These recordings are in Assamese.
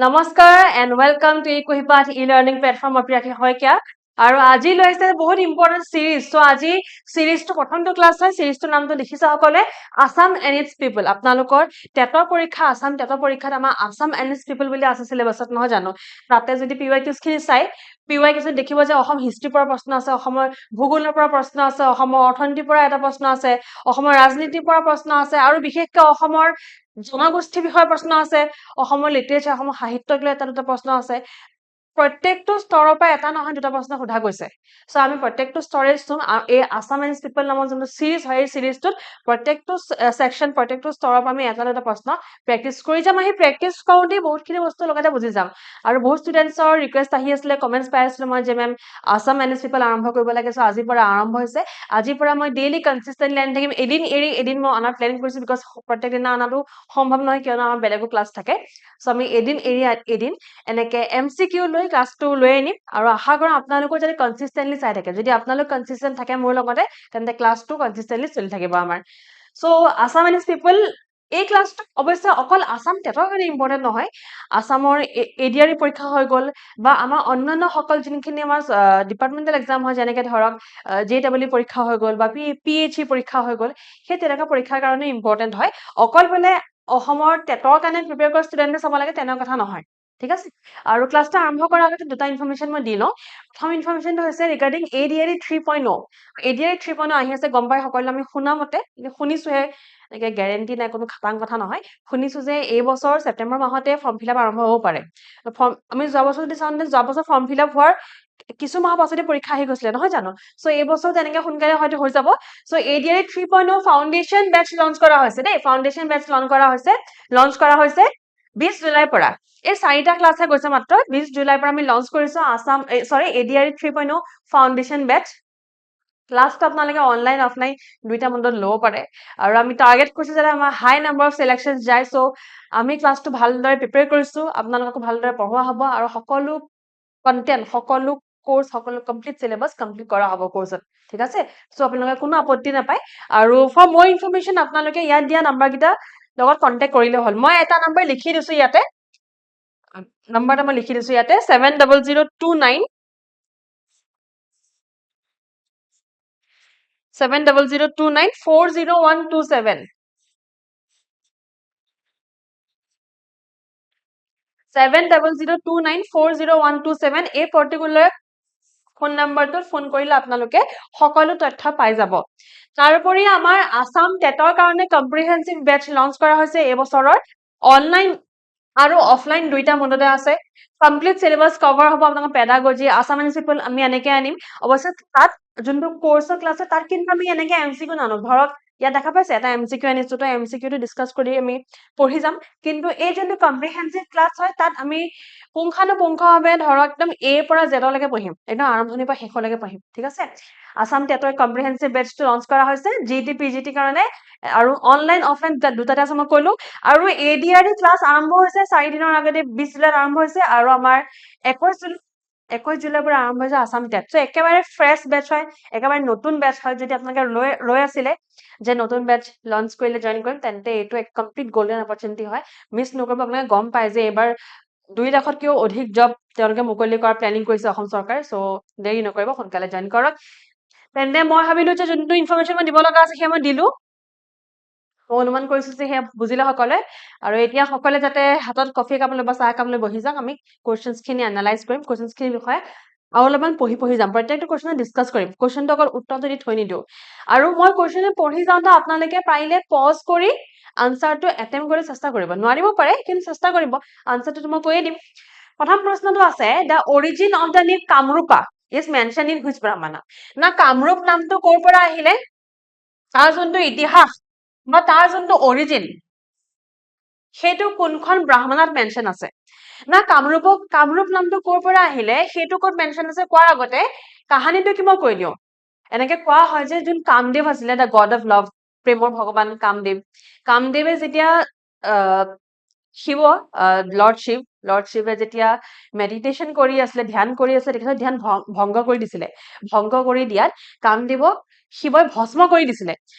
নমস্কাৰ and welcome to Ekuhipath e-learning platform মই প্ৰিয়াক্ষী শইকীয়া আৰু আজি লৈছে বহুত ইম্পৰ্টেণ্ট চিৰিজ চ' আজি চিৰিজটো প্ৰথমটো ক্লাছ হয় চিৰিজটোৰ নামটো লিখিছে সকলে আছাম এণ্ড ইটছ পিপল আপোনালোকৰ টেটৰ পৰীক্ষা আছাম টেটৰ পৰীক্ষাত আমাৰ আছাম এণ্ড ইটছ পিপল বুলি আছে চিলেবাছত নহয় জানো তাতে যদি PYQsখিনি চাই PYQsত দেখিব যে অসম হিষ্ট্ৰীৰ পৰা প্ৰশ্ন আছে অসমৰ ভূগোলৰ পৰা প্ৰশ্ন আছে অসমৰ অৰ্থনীতিৰ পৰা এটা প্ৰশ্ন আছে অসমৰ ৰাজনীতিৰ পৰা প্ৰশ্ন আছে আৰু বিশেষকৈ অসমৰ জনগোষ্ঠীৰ বিষয়ে প্ৰশ্ন আছে অসমৰ লিটাৰেচাৰ অসমৰ সাহিত্যক লৈ এটা দুটা প্ৰশ্ন আছে প্ৰত্যেকটো স্তৰৰ পৰা এটা নহয় দুটা প্ৰশ্ন সোধা গৈছে সো আমি প্ৰত্যেকটো স্তৰে চোন এই আছাম এণ্ড পিপল নামৰ যোনটো চিৰিজ হয় এই চিৰিজটোত প্ৰত্যেকটো সেকশন প্ৰত্যেকটো স্তৰৰ পৰা আমি এটা দুটা প্ৰশ্ন প্ৰেক্টিছ কৰি যাম আহি প্ৰেক্টিছ কৰোঁতে বহুতখিনি বস্তু লগতে বুজি যাম আৰু বহুত ষ্টুডেণ্টছৰ ৰিকুৱেষ্ট আহি আছিলে কমেণ্টছ পাই আছিলোঁ মই যে মেম আছাম এণ্ড পিপল আৰম্ভ কৰিব লাগে সো আজিৰ পৰা আৰম্ভ হৈছে আজিৰ পৰা মই ডেইলি কনসিস্টেন্টলি আনি থাকিম এদিন এৰি এদিন মই আনাৰ প্লেনিং কৰিছো বিকজ প্ৰত্যেক দিনা আনাটো সম্ভৱ নহয় কিয়নো আমাৰ বেলেগো ক্লাছ থাকে সো আমি এদিন এৰি এদিন এনেকে MCQ লৈ ক্লাছটো লৈ আনিম আৰু আশা কৰোঁ আপোনালোকৰ যদি কনসিস্টেন্টলি চাই থাকে যদি আপোনালোক কনসিস্টেন্ট থাকে মোৰ লগতে তেন্তে ক্লাছটো কনসিস্টেন্টলি চলি থাকিব আমাৰ সো আছাম এণ্ড পিপল এই ক্লাছটো অৱশ্যে অকল আছাম টেটৰ কাৰণে ইম্পৰ্টেণ্ট নহয় আছামৰ ADRE পৰীক্ষা হৈ গ'ল বা আমাৰ অন্যান্য সকল যোনখিনি আমাৰ ডিপাৰ্টমেণ্টেল এক্সাম হয় যেনেকৈ ধৰক JEE পৰীক্ষা হৈ গ'ল বা PHE পৰীক্ষা হৈ গ'ল সেই তেনেকুৱা পৰীক্ষাৰ কাৰণে ইম্পৰ্টেণ্ট হয় অকল মানে অসমৰ টেটৰ কাৰণে প্ৰিপেয়াৰ কৰা ষ্টুডেণ্টে চাব লাগে তেনেকুৱা কথা নহয় ঠিক আছে আৰু ক্লাছটো আৰম্ভ কৰাৰ আগতে দুটা ইনফৰমেশ্যন মই দি লওঁ প্ৰথম ইনফৰমেশ্যনটো হৈছে ৰিগাৰ্ডিং ADRE 3.0 ADRE 3.0 আহি আছে গম পাই সকলোৱে আমি শুনা মতে শুনিছোহে এনেকে গ্যাৰেন্টি নাই কোনো খাটাং কথা নহয় শুনিছো যে এই বছৰ ছেপ্টেম্বৰ মাহতে ফৰ্ম ফিলআপ আৰম্ভ হ'ব পাৰে আমি যোৱা বছৰ যদি চাওঁ যোৱা বছৰ ফৰ্ম ফিলআপ হোৱাৰ কিছু মাহ পাছতে পৰীক্ষা আহি গৈছিলে নহয় জানো সো এই বছৰ তেনেকে সোনকালে হয়তো হৈ যাব সো ADRE 3.0 ফাউণ্ডেশ্যন বেচ লঞ্চ কৰা হৈছে দেই ফাউণ্ডেশ্যন বেচ লঞ্চ কৰা হৈছে 20 জুলাইৰ পৰা এই চাৰিটা ক্লাছে গৈছে মাত্ৰ 20 জুলাইৰ পৰা আমি লঞ্চ কৰিছো আসাম ADRE 3.0 ফাউণ্ডেশ্যন বেচ ক্লাছটো আপোনালোকে অনলাইন অফলাইন দুইটা মডত ল'ব পাৰে আৰু আমি টাৰ্গেট কৰিছো যাতে আমাৰ হাই নাম্বাৰ অফ সিলেকশনছ যায় সো আমি ক্লাছটো ভালদৰে প্ৰিপেয়াৰ কৰিছো আপোনালোকক ভালদৰে পঢ়োৱা হ'ব আৰু সকলো কন্টেন্ট সকলো কোৰ্স সকলো কমপ্লিট সিলেবাস কমপ্লিট কৰা হ'ব কোৰ্সত ঠিক আছে সো আপোনালোকে কোনো আপত্তি নাপায় আৰু ফৰ মোৰ ইনফৰমেশ্যন আপোনালোকে ইয়াত দিয়া নাম্বাৰ কিটা লগত কন্টেক্ট কৰিলে হ'ল মই এটা নাম্বাৰ লিখি দিছো ইয়াতে নাম্বাৰটা মই লিখি দিছো ইয়াতে 70029 40127 70029 এই পাৰ্টিকুলাৰ ফোন নাম্বাৰটোত ফোন কৰিলে আপোনালোকে সকলো তথ্য পাই যাব তাৰোপৰি আমাৰ আসাম টেটৰ কাৰণে কম্প্ৰিহেনসিভ বেচ লঞ্চ কৰা হৈছে এই বছৰৰ অনলাইন আৰু অফলাইন দুইটা মডতে আছে কমপ্লিট সিলেবাস কভাৰ হ'ব আপোনালোকৰ পেডাগজি আসাম এণ্ড পিপল আমি এনেকে আনিম অৱশ্যে তাত যোনটো কোৰ্সৰ ক্লাছ তাত কিন্তু আমি এনেকে MCQ নানো ধৰক ইয়াত দেখা পাইছে এটা MCQ আনিছো তো MCQ টো ডিসকাস কৰি আমি পঢ়ি যাম কিন্তু এই যোনটো কম্প্ৰিহেনসিভ ক্লাছ হয় তাত আমি পুংখানুপুংখভাৱে ধৰক একদম A পৰা Z লৈকে পঢ়িম একদম আৰম্ভণিৰ পৰা শেষলৈকে পঢ়িম ঠিক আছে আসাম টেটৰ কম্প্ৰিহেনসিভ বেচটো লঞ্চ কৰা হৈছে GT PGT কাৰণে আৰু অনলাইন অফলাইন দুটাতে আছে মই কলো আৰু ADRE ক্লাছ আৰম্ভ হৈছে 4 দিনৰ আগতে 20 জুলাইত আৰম্ভ হৈছে আৰু আমাৰ 21 জুলাইৰ পৰা আৰম্ভ হৈছে আসাম টেট সো একেবাৰে ফ্ৰেছ বেচ হয় একেবাৰে নতুন বেচ হয় যদি আপোনালোকে ৰৈ আছিলে যে নতুন বেচ লঞ্চ কৰিলে জয়েন কৰিম তেন্তে এইটো এক কমপ্লিট গোল্ডেন অপৰচুনিটি হয় মিছ নকৰিব আপোনালোকে গম পায় যে এবাৰ 2 লাখতকৈও অধিক জব তেওঁলোকে মুকলি কৰাৰ প্লেনিং কৰিছে অসম চৰকাৰে সো দেৰি নকৰিব সোনকালে জয়েন কৰক তেন্তে মই ভাবিলো যে যোনটো ইনফৰমেশ্যন মই দিব লগা আছে সেয়া মই দিলো মই অনুমান কৰিছো যে সেয়া বুজিলে সকলে আৰু এতিয়া সকলে যাতে হাতত কফি একাপ লৈ বা চাহ একাপ লৈ বহি যাওক আমি কোৱেশ্চনছ খিনি এনালাইজ কৰিম কোৱেশ্চনছ খিনিৰ বিষয়ে আৰু অলপমান পঢ়ি যাম প্ৰত্যেকটো কোৱেশ্চন ডিসকাস কৰিম কোৱেশ্চনটো অকল উত্তৰটো দি থৈ নিদিও আৰু মই কোৱেশ্চন পঢ়ি যাওঁতে আপোনালোকে পাৰিলে পজ কৰি আনসাৰটো এটেম্প কৰি চেষ্টা কৰিব নোৱাৰিব পাৰে কিন্তু চেষ্টা কৰিব আনসাৰটো মই কৈয়ে দিম প্ৰথম প্ৰশ্নটো আছে the origin of the name Kamarupa is mention in which Brahmana না কামৰূপ নামটো ক'ৰ পৰা আহিলে তাৰ যোনটো ইতিহাস বা তাৰ যোনটো অৰিজিন সেইটো কোনখন ব্ৰাহ্মণত মেনশন আছে না কামৰূপ নামটো ক'ৰ পৰা আহিলে সেইটো ক'ত মেনশন আছে কোৱাৰ আগতে কাহানীটো কি মই কৈ দিওঁ এনেকে কোৱা হয় যে যোন কামদেৱ আছিলে দা গড অফ লাভ প্ৰেমৰ ভগৱান কামদেৱে যেতিয়া শিৱ লৰ্ড শিৱে যেতিয়া মেডিটেশ্যন কৰি আছিলে ধ্যান কৰি আছিলে তেখেতে ধ্যান ভংগ কৰি দিছিলে ভংগ কৰি দিয়াত কামদেৱক শিৱই ভস্ম কৰি দিছিলে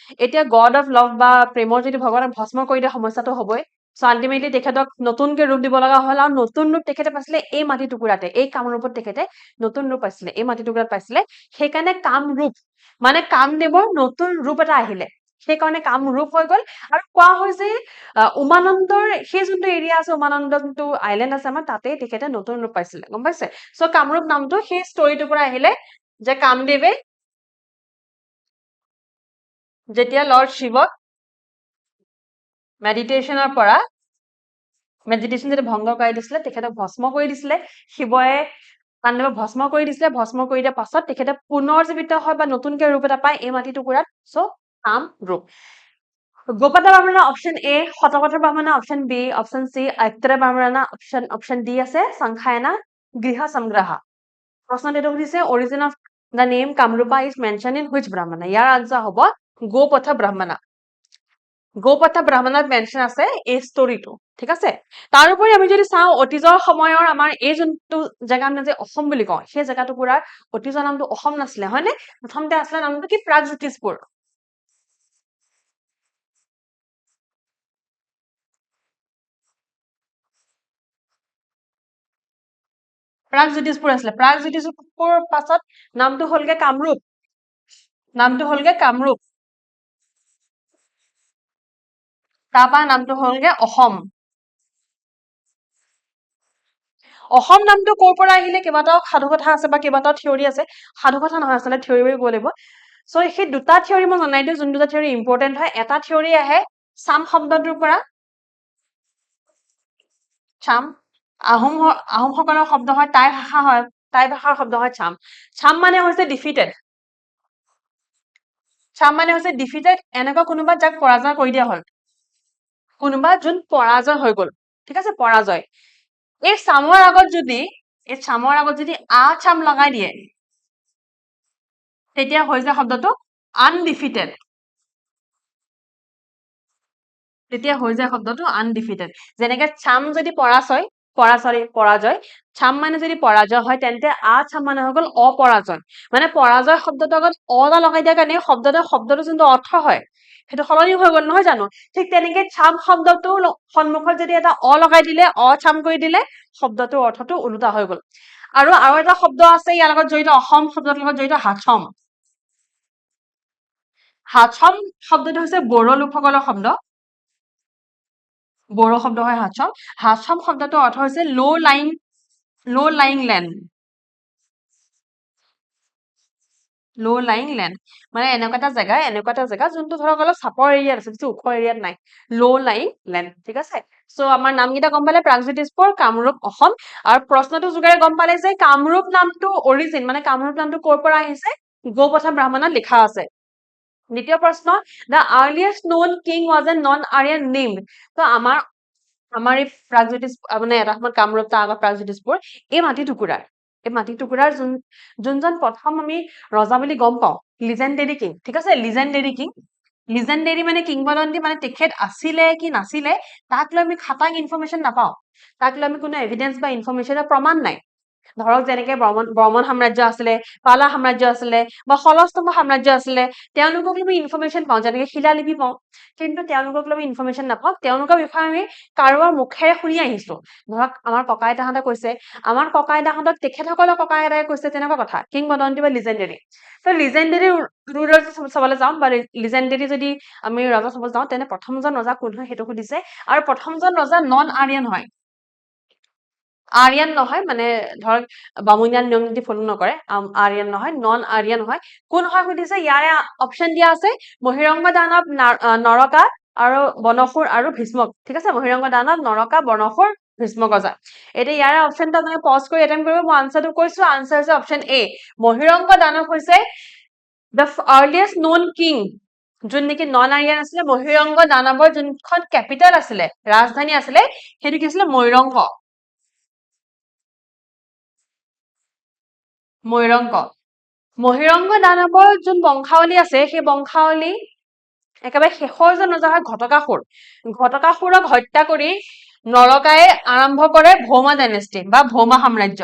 এতিয়া গড অফ লাভ বা প্ৰেমৰ যদি ভগৱানক ভস্ম কৰি দিয়া সমস্যাটো হ'বই সো আল্টিমেটলি তেখেতক নতুনকে ৰূপ দিব লগা হ'ল আৰু নতুন ৰূপ তেখেতে পাইছিলে এই মাটি টুকুৰাতে, এই কামৰূপত তেখেতে নতুন ৰূপ পাইছিলে, এই মাটি টুকুৰাত পাইছিলে। সেইকাৰণে কামৰূপ মানে কামদেৱৰ নতুন ৰূপ এটা আহিলে, সেইকাৰণে কামৰূপ হৈ গ'ল। আৰু কোৱা হয় যে উমানন্দৰ সেই যোনটো এৰিয়া আছে, উমানন্দ যোনটো আইলেণ্ড আছে আমাৰ, তাতেই তেখেতে নতুন ৰূপ পাইছিলে, গম পাইছে? চ' কামৰূপ নামটো সেই ষ্টৰিটোৰ পৰা আহিলে যে কামদেৱে যেতিয়া লৰ্ড শিৱক মেডিটেশ্যনৰ পৰা মেডিটেশ্যন যেতিয়া ভংগ কৰাই দিছিলে, তেখেতক ভস্ম কৰি দিছিলে শিৱয়ে, কামদেৱক ভস্ম কৰি দিছিলে। ভস্ম কৰি দিয়াৰ পাছত তেখেতে পুনৰ জীৱিত হয় বা নতুনকে ৰূপ এটা পায় এই মাটি টুকুৰাত। চ' কামৰূপ। গোপাল ব্ৰাহ্মণ অপশ্যন এ, শতপথ ব্ৰাহ্মণ অপশ্যন বি, অপশ্যন চি ঐত্তৰা ব্ৰাহ্মণ অপশ্যন ডি আছে সংখ্যায়না গৃহ সংগ্ৰহ। প্ৰশ্ন এইটো সুধিছে origin of the name Kamarupa is mention in which ব্ৰাহ্মণ। ইয়াৰ আনসাৰ হ'ব গোপথ ব্ৰাহ্মণ। গোপথ ব্ৰাহ্মণত মেনশ্যন আছে এই ষ্টৰিটো, ঠিক আছে? তাৰোপৰি আমি যদি চাওঁ অতীজৰ সময়ৰ আমাৰ এই যোনটো জেগা আমি যে অসম বুলি কওঁ, সেই জেগা টুকুৰাৰ অতীজৰ নামটো অসম নাছিলে, হয়নে? প্ৰথমতে আছিলে নামটো কি? প্ৰাগজ্যোতিষপুৰ। প্ৰাগজ্যোতিষপুৰ আছিলে। প্ৰাগজ্যোতিষপুৰ পাছত নামটো হলগে কামৰূপ, নামটো হলগে কামৰূপ। তাৰপৰা নামটো হলগে অসম। অসম নামটো ক'ৰ পৰা আহিলে কেইবাটাও সাধু কথা আছে বা কেইবাটাও থিয়ৰি আছে। সাধু কথা নহয়, আচলতে থিয়ৰি বুলি ক'ব লাগিব। চ' সেই দুটা থিয়ৰি মই জনাই দিওঁ, যোন দুটা থিয়ৰি ইম্পৰ্টেণ্ট হয়। এটা থিয়ৰি আহে চাম শব্দটোৰ পৰা। চাম আহোমসকলৰ শব্দ হয়, টাই ভাষা হয়, টাই ভাষাৰ শব্দ হয় চাম। চাম মানে হৈছে ডিফিটেড। চাম মানে হৈছে ডিফিটেড, এনেকুৱা কোনোবা যাক পৰাজয় কৰি দিয়া হ'ল, কোনোবা যোন পৰাজয় হৈ গ'ল, ঠিক আছে? পৰাজয়। এই চামৰ আগত যদি চাম লগাই দিয়ে, তেতিয়া হৈ যায় শব্দটো আনডিফিটেড। তেতিয়া হৈ যায় শব্দটো আনডিফিটেড। যেনেকে চাম যদি পৰাজয়, চাম মানে যদি পৰাজয় হয়, তেন্তে চাম মানে হৈ গ'ল অপৰাজয়। মানে পৰাজয় শব্দটো আগত এটা লগাই দিয়া কাৰণে শব্দটো যোনটো অৰ্থ হয় সেইটো সলনি হৈ গ'ল, নহয় জানো? ঠিক তেনেকে চাম শব্দটো সন্মুখত যদি এটা লগাই দিলে, চাম কৰি দিলে, শব্দটোৰ অৰ্থটো ওলোটা হৈ গ'ল। আৰু এটা শব্দ আছে ইয়াৰ লগত জড়িত, অসম শব্দটোৰ লগত জড়িত, হাছম। হাছম শব্দটো হৈছে বড়ো লোকসকলৰ শব্দ, বড়ো শব্দ হয় হাছম। হাছম শব্দটোৰ অৰ্থ হৈছে low lying land. Low lying land মানে এনেকুৱা এটা জেগা যোনটো ধৰক অলপ চাপৰ এৰিয়াত আছে, বেছি ওখ এৰিয়াত নাই। লো লাইং লেণ্ড, ঠিক আছে? চ' আমাৰ নামকেইটা গম পালে, প্ৰাগজ্যোতিষপুৰ, কামৰূপ, অসম। আৰু প্ৰশ্নটো যোগেৰে গম পালে যে কামৰূপ নামটো অৰিজিন মানে কামৰূপ নামটো ক'ৰ পৰা আহিছে, গোপথ ব্ৰাহ্মণত লিখা আছে। দ্বিতীয় প্ৰশ্ন, the earliest non king was a non Aryan name. তো আমাৰ এই প্ৰাগজ্যোতিষ মানে এটা সময়ত কামৰূপ, তাৰ আগত প্ৰাগজ্যোতিষপুৰ, এই মাটি টুকুৰাৰ যোনজন প্ৰথম আমি ৰজা বুলি গম পাওঁ, লিজেণ্ডেৰী কিং, ঠিক আছে? লিজেণ্ডেৰী মানে কিংবদন্তি, মানে তেখেত আছিলে কি নাছিলে তাক লৈ আমি খাটাং ইনফৰমেশ্যন নাপাওঁ, তাক লৈ আমি কোনো এভিডেন্স বা ইনফৰমেশ্যনৰ প্ৰমাণ নাই। ধৰক যেনেকে বৰ্মন সাম্ৰাজ্য আছিলে, পালা সাম্ৰাজ্য আছিলে বা শলস্তম্ভ সাম্ৰাজ্য আছিলে, তেওঁলোকক আমি ইনফৰমেশ্যন পাওঁ, যেনেকে শিলালিপি পাওঁ, কিন্তু তেওঁলোকক আমি ইনফৰমেশ্যন নাপাওঁ। তেওঁলোকৰ বিষয়ে আমি কাৰোবাৰ মুখেৰে শুনি আহিছো। ধৰক আমাৰ ককা আইতাহঁতে কৈছে, আমাৰ ককা আইতাহঁতক তেখেতসকলৰ ককা আইতাই কৈছে, তেনেকুৱা কথা, কিংবদন্তি বা লিজেণ্ডেৰী। তো লিজেণ্ডেৰী ৰুলাৰ চাবলৈ যাওঁ বা লিজেণ্ডেৰী যদি আমি ৰজা চাব যাওঁ, তেনে প্ৰথমজন ৰজা কোন হয় সেইটো সুধিছে। আৰু প্ৰথমজন ৰজা নন আৰিয়ান হয়, আৰিয়ান নহয়, মানে ধৰক বামুণীয়া নিয়ম নীতি ফলো নকৰে, আৰিয়ান নহয়, নন আৰিয়ান হয়। কোন হয় সুধিছে, ইয়াৰে অপশ্যন দিয়া আছে মহিৰংগ দানৱ, নৰকা আৰু বনসুৰ আৰু ভীষ্মক, ঠিক আছে? মহিৰংগ দানৱ, নৰকা, বনসুৰ, ভীষ্ম গজা। এতিয়া ইয়াৰে অপশ্যনটো আপোনালোকে পজ কৰি এটেম্প কৰিব। মই আনচাৰটো কৈছো, আনচাৰ হৈছে অপশ্যন এ, মহিৰংগ দানৱ হৈছে দ্য আৰ্লিয়েষ্ট নন কিং, যোন নেকি নন আৰিয়ান আছিলে। মহিৰংগ দানৱৰ যোনখন কেপিটেল আছিলে, ৰাজধানী আছিলে, সেইটো কি আছিলে? মৈৰংগ। মহিৰংগ দানৱৰ যোন বংশাৱলী আছে, সেই বংশাৱলী একেবাৰে শেষৰ জন ৰজা হয় ঘটকাসুৰ। ঘটকাসুৰক হত্যা কৰি নৰকাই আৰম্ভ কৰে ভৌমা ডাইনেষ্টি বা ভৌমা সাম্ৰাজ্য।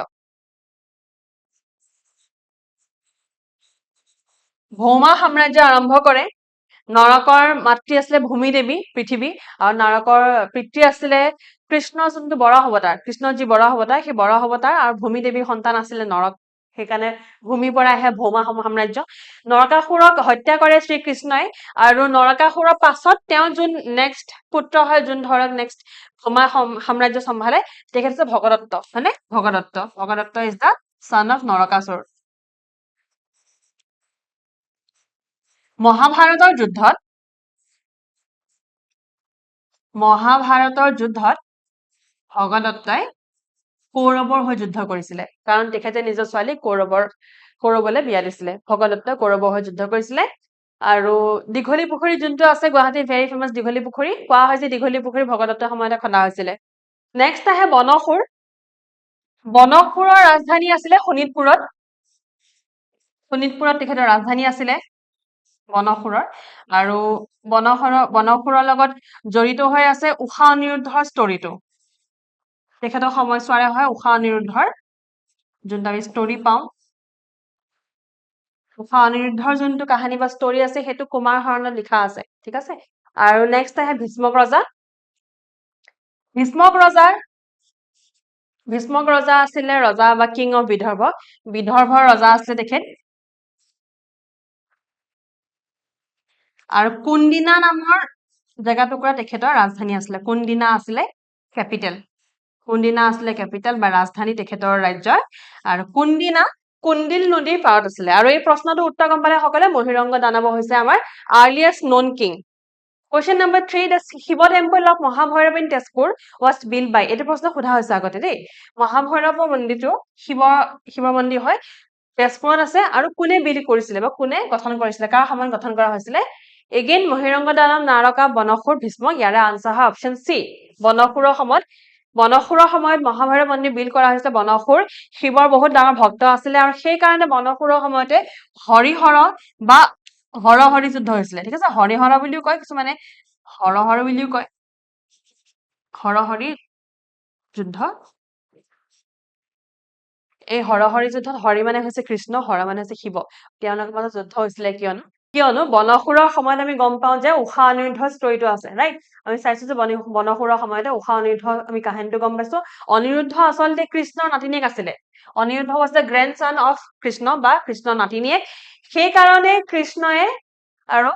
ভৌমা সাম্ৰাজ্য আৰম্ভ কৰে। নৰকৰ মাতৃ আছিলে ভূমি দেৱী পৃথিৱী আৰু নৰকৰ পিতৃ আছিলে কৃষ্ণৰ যোনটো বৰাহ অৱতাৰ কৃষ্ণৰ যি বৰাহ অৱতাৰ সেই বৰাহ অৱতাৰ আৰু ভূমি দেৱীৰ সন্তান আছিলে নৰক সেইকাৰণে ভূমিৰ পৰা আহে ভৌমা সাম্ৰাজ্য নৰকাসুৰক হত্যা কৰে শ্ৰীকৃষ্ণই আৰু নৰকাসুৰৰ পাছত তেওঁ যোন নেক্সট পুত্ৰ হয় যোন ধৰক নেক্সট ভৌমা সাম্ৰাজ্য চম্ভালে তেখেত হৈছে ভগদত্ত হয়নে Bhagadatta is the son of Narakasura মহাভাৰতৰ যুদ্ধত ভগদত্তই কৌৰৱৰ হৈ যুদ্ধ কৰিছিলে কাৰণ তেখেতে নিজৰ ছোৱালী কৌৰৱলৈ বিয়া দিছিলে ভগদত্তই কৌৰৱৰ হৈ যুদ্ধ কৰিছিলে আৰু দীঘলী পুখুৰী যোনটো আছে গুৱাহাটীৰ ভেৰি ফেমাছ দীঘলী পুখুৰী কোৱা হয় যে দীঘলী পুখুৰী ভগদত্তৰ সময়তে খন্দা হৈছিলে নেক্সট আহে বনসুৰৰ ৰাজধানী আছিলে শোণিতপুৰত তেখেতৰ ৰাজধানী আছিলে বনসুৰৰ আৰু বনসুৰৰ লগত জড়িত হৈ আছে ঊষা অনিৰুদ্ধৰ ষ্টৰিটো তেখেতৰ সময়ছোৱাৰে হয় ঊষা অনিৰুদ্ধৰ যোনটো আমি ষ্টৰি পাওঁ ঊষা অনিৰুদ্ধৰ যোনটো কাহিনী বা ষ্টৰি আছে সেইটো কুমাৰ হৰণত লিখা আছে ঠিক আছে আৰু নেক্সট আহে ভীষ্মক ৰজা আছিলে ৰজা বা কিং অফ বিদৰ্ভৰ ৰজা আছিলে তেখেত আৰু কুন্দিনা নামৰ জেগা টুকুৰা তেখেতৰ ৰাজধানী আছিলে কুন্দিনা আছিলে কেপিটেল বা ৰাজধানী তেখেতৰ ৰাজ্যৰ আৰু কুন্দিল নদীৰ পাৰত আছিলে আৰু এই প্ৰশ্নটো উত্তৰ গম পালে সকলে মহিৰংগ দানৱ হৈছে আমাৰ earliest non king Question number 3, the Shiva temple of Mahabhairava in Tezpur was built by এইটো প্ৰশ্ন সোধা হৈছে আগতে দেই মহাভৈৰৱ মন্দিৰটো শিৱ মন্দিৰ হয় তেজপুৰত আছে আৰু কোনে বিল্ড কৰিছিলে বা কোনে গঠন কৰিছিলে কাৰ সময়ত গঠন কৰা হৈছিলে এগেইন মহিৰংগ দানৱ নাৰকা বনসুৰ ভীষ্ম ইয়াৰে আনসাৰ হয় অপচন চি বনসুৰৰ সময়ত মহাভৈৰৱ মন্দিৰ বিল্ড কৰা হৈছে বনসুৰ শিৱৰ বহুত ডাঙৰ ভক্ত আছিলে আৰু সেই কাৰণে বনসুৰৰ সময়তে হৰিহৰ বা হৰহৰি যুদ্ধ হৈছিলে ঠিক আছে হৰিহৰ বুলিও কয় কিছুমানে হৰহৰ বুলিও কয় হৰহৰি যুদ্ধ এই হৰহৰি যুদ্ধত হৰি মানে হৈছে কৃষ্ণ হৰ মানে হৈছে শিৱ তেওঁলোকৰ মাজত যুদ্ধ হৈছিলে কিয়নো বনসুৰৰ সময়ত আমি গম পাওঁ যে ঊষা অনিৰুদ্ধৰ ষ্টৰিটো আছে ৰাইট আমি চাইছো যে বনসুৰৰ সময়তে ঊষা অনিৰুদ্ধ আমি কাহিনীটো গম পাইছো অনিৰুদ্ধ আচলতে কৃষ্ণৰ নাতিনীয়েক আছিলে Aniruddha was the grandson of Krishna বা কৃষ্ণৰ নাতিনীয়েক সেইকাৰণে কৃষ্ণয়ে আৰু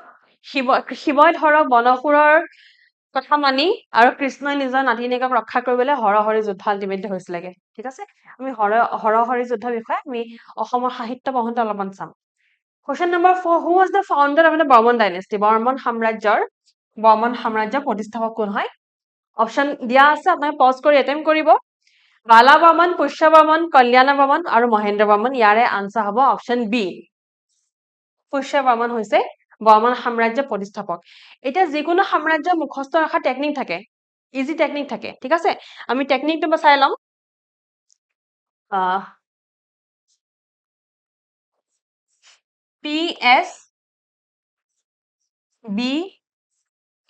শিৱই ধৰক বনসুৰৰ কথা মানি আৰু কৃষ্ণই নিজৰ নাতিনীয়েকক ৰক্ষা কৰিবলৈ হৰহৰি যুদ্ধ আল্টিমেটলি হৈছিলেগে ঠিক আছে আমি হৰহৰি যুদ্ধৰ বিষয়ে আমি অসমৰ সাহিত্য পঢ়োতে অলপমান চাম Question number 4, who was the founder of the Burman dynasty? Barman সাম্ৰাজ্যৰ প্ৰতিষ্ঠাপক কোন হয় অপচন দিয়া আছে আপোনালোকে পজ কৰি এটেম্প কৰিব বালা বৰ্মন পুষ্য বৰ্মন কল্যাণ বৰ্মন আৰু মহেন্দ্ৰ বৰ্মন ইয়াৰে আনসাৰ হ'ব অপচন বি পুষ্য বৰ্মন হৈছে বৰ্মন সাম্ৰাজ্যৰ প্ৰতিষ্ঠাপক এতিয়া যিকোনো সাম্ৰাজ্যৰ মুখস্থ ৰখা টেকনিক থাকে ইজি টেকনিক থাকে ঠিক আছে আমি টেকনিকটো চাই লম PS B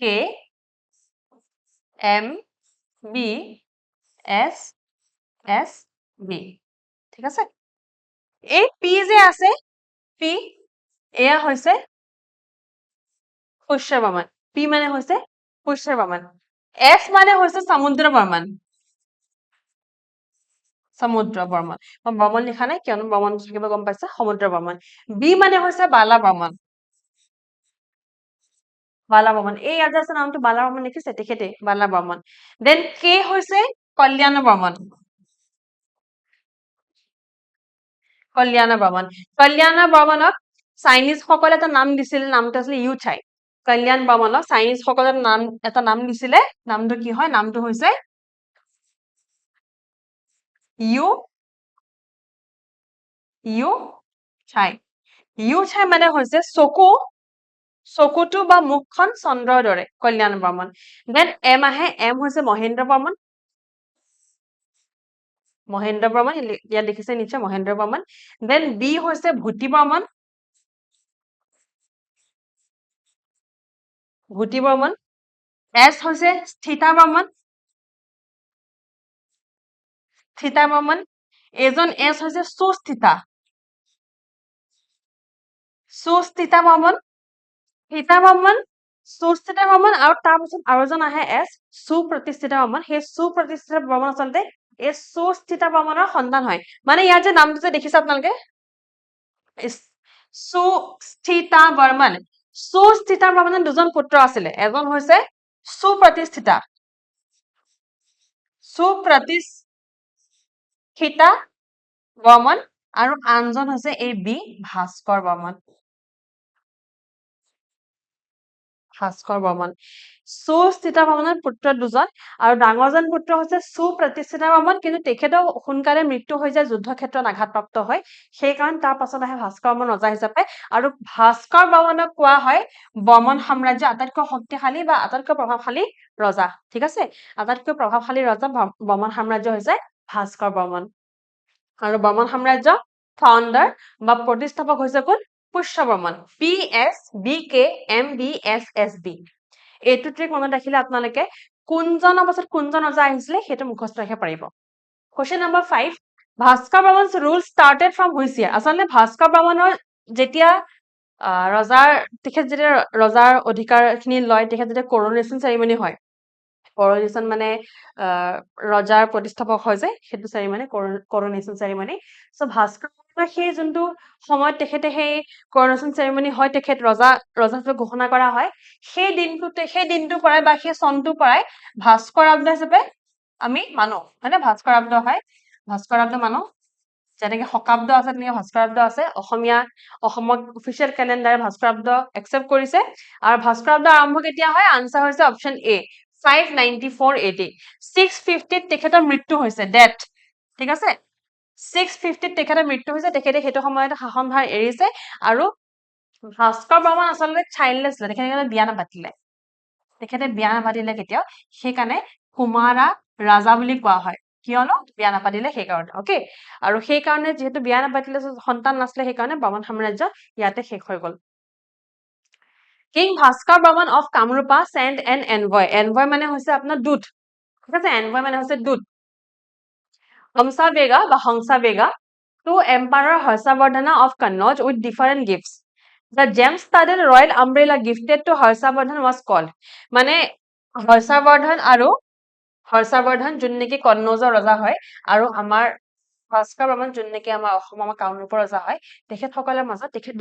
K M B S S B ঠিক আছে এই P যে আছে P এয়া হৈছে পুষ্য বৰ্মন P মানে হৈছে পুষ্য বৰ্মন S মানে হৈছে সমুদ্ৰ বৰ্মন মই বৰ্মন লিখা নাই কিয়নো বৰ্মন থাকিব গম পাইছে সমুদ্ৰ বৰ্মন B মানে হৈছে বালা বৰ্মন এই ইয়াতে আছে নামটো বালা বৰ্মন লিখিছে তেখেতে বালা বৰ্মন দেন K হৈছে কল্যাণ বৰ্মন কল্যাণ বৰ্মনক চাইনিজ সকলে এটা নাম দিছিল নামটো আছিল ইউচাই কল্যাণ বৰ্মনক চাইনিজ সকলে এটা নাম দিছিলে নামটো কি হয় নামটো হৈছে ইউচাই মানে হৈছে চকুটো বা মুখখন চন্দ্ৰৰ দৰে কল্যাণ বৰ্মন দেন এম আহে এম হৈছে মহেন্দ্ৰ বৰ্মন ইয়াত দেখিছে নিশ্চয় মহেন্দ্ৰ বৰ্মন দেন বি হৈছে ভূতি বৰ্মন এছ হৈছে স্থিতা বৰ্মন এজন এছ হৈছে সুস্থিতা বৰ্মন সীতা বৰ্মন, সুস্থিতা বৰ্মন আৰু তাৰপিছত আৰু এজন আহে এছ সুপ্ৰতিষ্ঠিতা বৰ্মন। সেই সুপ্ৰতিষ্ঠিতা বৰ্মন আচলতে এই সুস্থিতা বৰ্মনৰ সন্তান হয়। মানে ইয়াত যে নামটো যে দেখিছে আপোনালোকে সুস্থিতা বৰ্মন। সুস্থিতা বৰ্মনৰ দুজন পুত্ৰ আছিলে। এজন হৈছে সুপ্ৰতিষ্ঠিতা বৰ্মন আৰু আনজন হৈছে এই বি ভাস্কৰ বৰ্মন। সুস্থিতা বৰ্মনৰ পুত্ৰ দুজন আৰু ডাঙৰজন পুত্ৰ হৈছে সুপ্ৰতিষ্ঠিতা বৰ্মন, কিন্তু তেখেতৰ সোনকালে মৃত্যু হৈ যায় যুদ্ধ ক্ষেত্ৰত আঘাতপ্ৰাপ্ত হয়। সেইকাৰণে তাৰ পাছত আহে ভাস্কৰ বৰ্মন ৰজা হিচাপে। আৰু ভাস্কৰ বৰ্মনক কোৱা হয় বৰ্মন সাম্ৰাজ্যৰ আটাইতকৈ শক্তিশালী বা আটাইতকৈ প্ৰভাৱশালী ৰজা। ঠিক আছে, আটাইতকৈ প্ৰভাৱশালী ৰজা বৰ্মন সাম্ৰাজ্য হৈছে ভাস্কৰ বৰ্মন। আৰু বৰ্মন সাম্ৰাজ্য ফাউণ্ডাৰ বা প্ৰতিষ্ঠাপক হৈছে কোন? পুষ্য বৰ্মন। PSBKMBSSB। এইটো ট্ৰিক মনত ৰাখিলে আপোনালোকে কোনজনৰ পাছত কোনজন ৰজা আহিছিলে সেইটো মুখস্থ ৰাখিব পাৰিব। Question number 5, Bhaskar Varman rule started from which year? আচলতে ভাস্কৰ বৰ্মনৰ যেতিয়া তেখেত যেতিয়া ৰজাৰ অধিকাৰখিনি লয়, তেখেত যেতিয়া কৰনেশ্যন চেৰিমনী হয়, কৰনেশ্যন মানে ৰজাৰ প্ৰতিষ্ঠাপক হয় যে সেইটো চেৰিমনী কৰনেশ্যন চেৰিমনী। চ' ভাস্কৰ বৰ্মনৰ সেই যোনটো সময়ত তেখেতে সেই কৰনেশ্যন চেৰিমনী হয়, তেখেত ৰজা হিচাপে ঘোষণা কৰা হয়, সেই দিনটোৰ পৰাই বা সেই চনটোৰ পৰাই ভাস্কৰাব্দ হিচাপে আমি মানো, হয়নে? ভাস্কৰাব্দ হয়, ভাস্কৰাব্দ মানো। যেনেকে শকাব্দ আছে তেনেকে ভাস্কৰাব্দ আছে। অসমত অফিচিয়েল কেলেণ্ডাৰে ভাস্কৰাব্দ একচেপ্ট কৰিছে। আৰু ভাস্কৰাব্দ আৰম্ভ কেতিয়া হয়? আনচাৰ হৈছে অপশ্যন এ 594 AD। 650 তেখেতৰ মৃত্যু হৈছে, ডেথ। ঠিক আছে, 650 তেখেতৰ মৃত্যু হৈছে। তেখেতে সেইটো সময়তে শাসনভাৰ এৰিছে। আৰু ভাস্কৰ বৰ্মন আচলতে চাইল্ডলেছ আছিলে, তেখেতে বিয়া নাপাতিলে। কেতিয়াও, সেইকাৰণে কুমাৰা ৰাজা বুলি কোৱা হয়। কিয়নো বিয়া নাপাতিলে সেইকাৰণে। অকে, আৰু সেইকাৰণে যিহেতু বিয়া নাপাতিলে, সন্তান নাছিলে, সেইকাৰণে বৰ্মন সাম্ৰাজ্য ইয়াতে শেষ হৈ গ'ল। King Bhaskar Varman of Kamarupa send an envoy. Envoy মানে হৈছে আপোনাৰ দূত। ঠিক আছে, এনভয় মানে হৈছে দূত। হংসাবেগা to Emperor Harshavardhana of Kannauj with different gifts. The gem-studded royal umbrella gifted to Harshavardhan was called. মানে হৰ্ষবৰ্ধন যোন নেকি কন্নৌজৰ ৰজা হয়, আৰু আমাৰ ভাস্কৰ বৰ্মন যোন নেকি আমাৰ কামৰূপৰ ৰজা হয়, তেখেত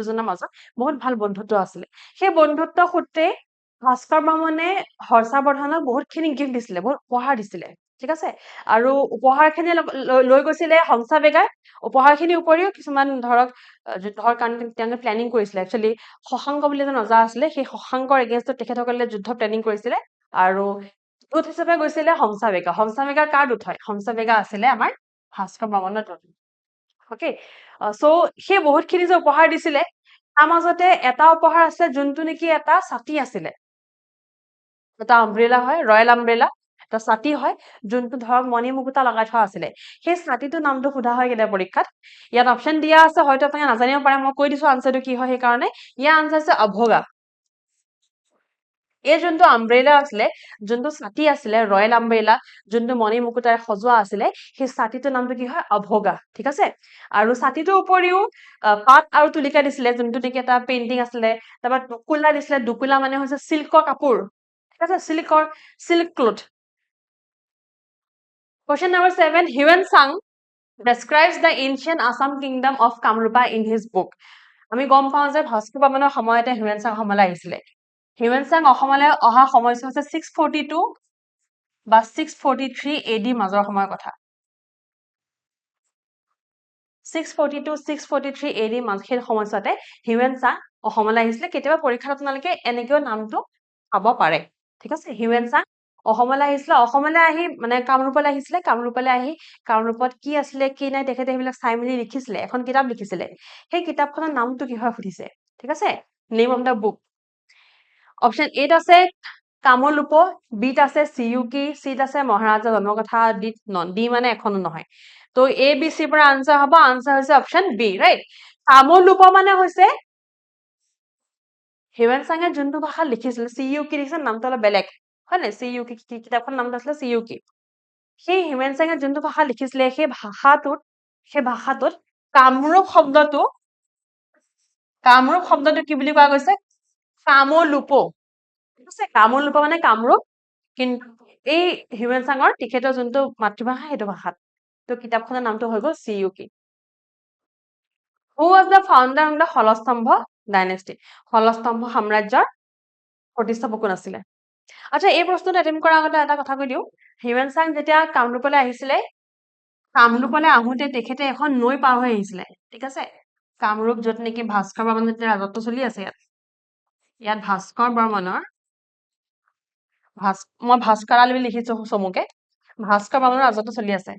দুজনৰ মাজত বহুত ভাল বন্ধুত্ব আছিলে। সেই বন্ধুত্ব সূত্ৰে ভাস্কৰ বৰ্মনে হৰ্ষবৰ্ধনক বহুতখিনি গিফ্ট দিছিলে, বহুত উপহাৰ দিছিলে। ঠিক আছে, আৰু উপহাৰখিনি লৈ গৈছিলে হংসাবেগাই। উপহাৰখিনিৰ উপৰিও কিছুমান ধৰক যুদ্ধৰ কাৰণে তেওঁলোকে প্লেনিং কৰিছিলে। একচুৱেলি শশাংক বুলি এজন ৰজা আছিলে, সেই শশাংকৰ এগেইনষ্টত তেখেতসকলে যুদ্ধ প্লেনিং কৰিছিলে। আৰু দূত হিচাপে গৈছিলে হংসাবেগা। হংসাবেগা কাৰ দূত হয়? হংসাবেগা আছিলে আমাৰ ভাস্কৰ বৰ্মনৰ দূত। অকে, চ' সেই বহুতখিনি যে উপহাৰ দিছিলে, তাৰ মাজতে এটা উপহাৰ আছে যোনটো নেকি এটা ছাতি আছিলে। এটা আমব্ৰেলা হয়, ৰয়েল আমব্ৰেলা, এটা ছাতি হয়, যোনটো ধৰক মণি মুকুতা লগাই থোৱা আছিলে। সেই ছাতিটোৰ নামটো সোধা হয় কেতিয়া পৰীক্ষাত। ইয়াত অপশ্যন দিয়া আছে, হয়তো আপোনালোকে নাজানিব পাৰে, মই কৈ দিছো আনচাৰটো কি হয়। সেইকাৰণে ইয়াৰ আনচাৰ হৈছে অভোগা। এই যোনটো আমব্ৰেলা আছিলে, যোনটো ছাতি আছিলে, ৰয়েল আমব্ৰেলা, যোনটো মণি মুকুতাৰে সজোৱা আছিলে, সেই ছাতিটোৰ নামটো কি হয়? অভোগা। ঠিক আছে, আৰু ছাতিটোৰ উপৰিও পাত আৰু তুলিকা দিছিলে, যোনটো নেকি এটা পেইন্টিং আছিলে। তাৰপৰা দুকুলা দিছিলে, দুকুলা মানে হৈছে চিল্কৰ কাপোৰ। ঠিক আছে, silk cloth. Question number 7, Huan Sang describes the ancient Assam kingdom of Kamrupa in his book. আমি গম পাওঁ যে ভাস্কৰ বৰ্মনৰ সময়তে হিউৱেন চাং অসমলৈ আহিছিলে। হিউৱেন চাং অসমলৈ অহা সময়টো হৈছে 642 বা 643 AD মাজৰ সময়ৰ কথা। 642 643 AD সেই সময়ছোৱাতে হিউৱেন চাং অসমলৈ আহিছিলে। কেতিয়াবা পৰীক্ষাত আপোনালোকে এনেকৈও নামটো পাব পাৰে। ঠিক আছে, হিউৱেন চাং অসমলৈ আহিছিলে। অসমলৈ আহি মানে কামৰূপলৈ আহিছিলে। কামৰূপলৈ আহি কামৰূপত কি আছিলে কি নাই তেখেতে সেইবিলাক চাই মেলি লিখিছিলে, এখন কিতাপ লিখিছিলে। সেই কিতাপখনৰ নামটো কি হয় সুধিছে। ঠিক আছে, name of the book. Option এত আছে কামৰূপ, বিত আছে চিউকি, চিত আছে মহাৰাজা জন্মকথা, ডিত নন। ডি মানে এখনো নহয়। তো এ বি চিৰ পৰা আনচাৰ হ'ব। আনচাৰ হৈছে অপশ্যন বি, ৰাইট। কামৰূপ মানে হৈছে হিউৱেন চাঙে যোনটো ভাষাত লিখিছিল, চিউকি লিখিছে, নামটো অলপ বেলেগ হয় নাই? চিউকি কিতাপখনৰ নামটো আছিলে চিউকি। সেই হিউৱেন চাঙে যোনটো ভাষা লিখিছিলে, সেই ভাষাটোত কামৰূপ শব্দটো কি বুলি কোৱা গৈছে? কামৰূপ ঠিক আছে কামৰূপ মানে কামৰূপ কিন্তু এই হিউমেন চাঙৰ তেখেতৰ যোনটো মাতৃভাষা সেইটো ভাষাত তো কিতাপখনৰ নামটো হৈ গ'ল Si-Yu-Ki who was the founder of the Salastambha dynasty Salastambha সাম্ৰাজ্যৰ প্ৰতিষ্ঠাপক কোন আছিলে আচ্ছা এই প্ৰশ্নটো এটেম্প কৰাৰ আগতে এটা কথা কৈ দিওঁ হিউমেন চাং যেতিয়া কামৰূপলৈ আহিছিলে কামৰূপলৈ আহোঁতে তেখেতে এখন নৈ পাৰ হৈ আহিছিলে ঠিক আছে কামৰূপ য'ত নেকি ভাস্কৰ বৰ্মনৰ ৰাজত্ব চলি আছে ইয়াত ভাস্কৰ বৰ্মনৰ মই ভাস্কৰাল বুলি লিখিছো চমুকে ভাস্কৰ বৰ্মনৰ ৰাজত্ব চলি আছে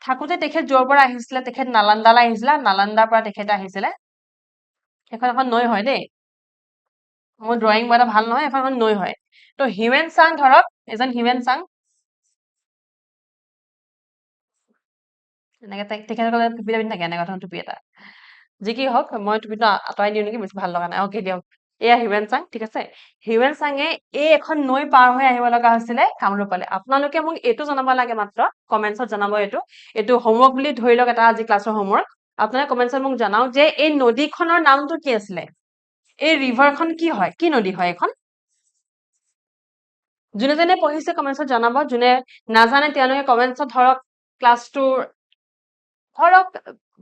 থাকোতে তেখেত য'ৰ পৰা আহিছিলে তেখেত নালন্দালৈ আহিছিলে নালন্দাৰ পৰা তেখেত আহিছিলে সেইখন এখন নৈ হয় দেই মোৰ ড্ৰয়িং বৰ এটা ভাল নহয় এখন নৈ হয় তো হিউমেন চাং ধৰক এজন হিউমেন চাং এনেকে তেখেতসকলে টুপি পিন্ধি থাকে এনেকুৱা ধৰণৰ টুপি এটা যি কি হওক মই টুপিটো আঁতৰাই দিওঁ নেকি বেছি ভাল লগা নাই অ'কে দিয়ক এয়া হিউমেন চাং ঠিক আছে হিউমেন চাঙে এই এখন নৈ পাৰ হৈ আহিব লগা হৈছিলে কামৰূপলৈ আপোনালোকে মোক এইটো জনাব লাগে মাত্ৰ কমেণ্টছত জনাব এইটো হোমৱৰ্ক বুলি ধৰি লওক এটা আজি ক্লাছৰ হোমৱৰ্ক আপোনালোকে কমেণ্টছত মোক জনাওক যে এই নদীখনৰ নামটো কি আছিলে এই ৰিভাৰখন কি হয় কি নদী হয় এখন যোনে যোনে পঢ়িছে কমেণ্টছত জনাব যোনে নাজানে তেওঁলোকে কমেণ্টছত ধৰক ক্লাছটোৰ ধৰক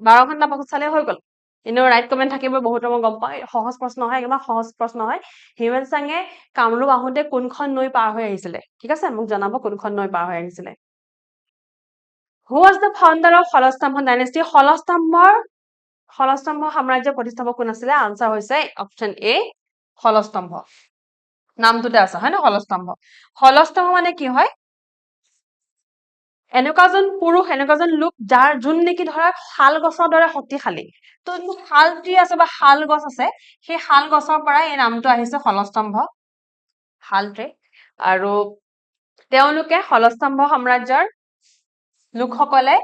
12 ঘণ্টা পাছত চালে হৈ গ'ল এনেও ৰাইট কমেণ্ট থাকিব বহুতৰ মই গম পাওঁ সহজ প্ৰশ্ন হয় একদম সহজ প্ৰশ্ন হয় হিউমেন চাঙে কামৰূপ আহোঁতে কোনখন নৈ পাৰ হৈ আহিছিলে ঠিক আছে মোক জনাব কোনখন নৈ পাৰ হৈ আহিছিলে who was the founder of Salastambha dynasty Salastambha সাম্ৰাজ্যৰ প্ৰতিষ্ঠাপক কোন আছিলে আনচাৰ হৈছে অপশ্যন এ হলস্তম্ভ নামটোতে আছে হয় ন হলস্তম্ভ মানে কি হয় এনেকুৱাজন পুৰুষ এনেকুৱাজন লোক যাৰ যোন নেকি ধৰক শাল গছৰ দৰে শক্তিশালী তো শাল ট্ৰি আছে বা শাল গছ আছে সেই শাল গছৰ পৰা এই নামটো আহিছে হলস্তম্ভ শাল ট্ৰি আৰু তেওঁলোকে হলস্তম্ভ সাম্ৰাজ্যৰ লোকসকলে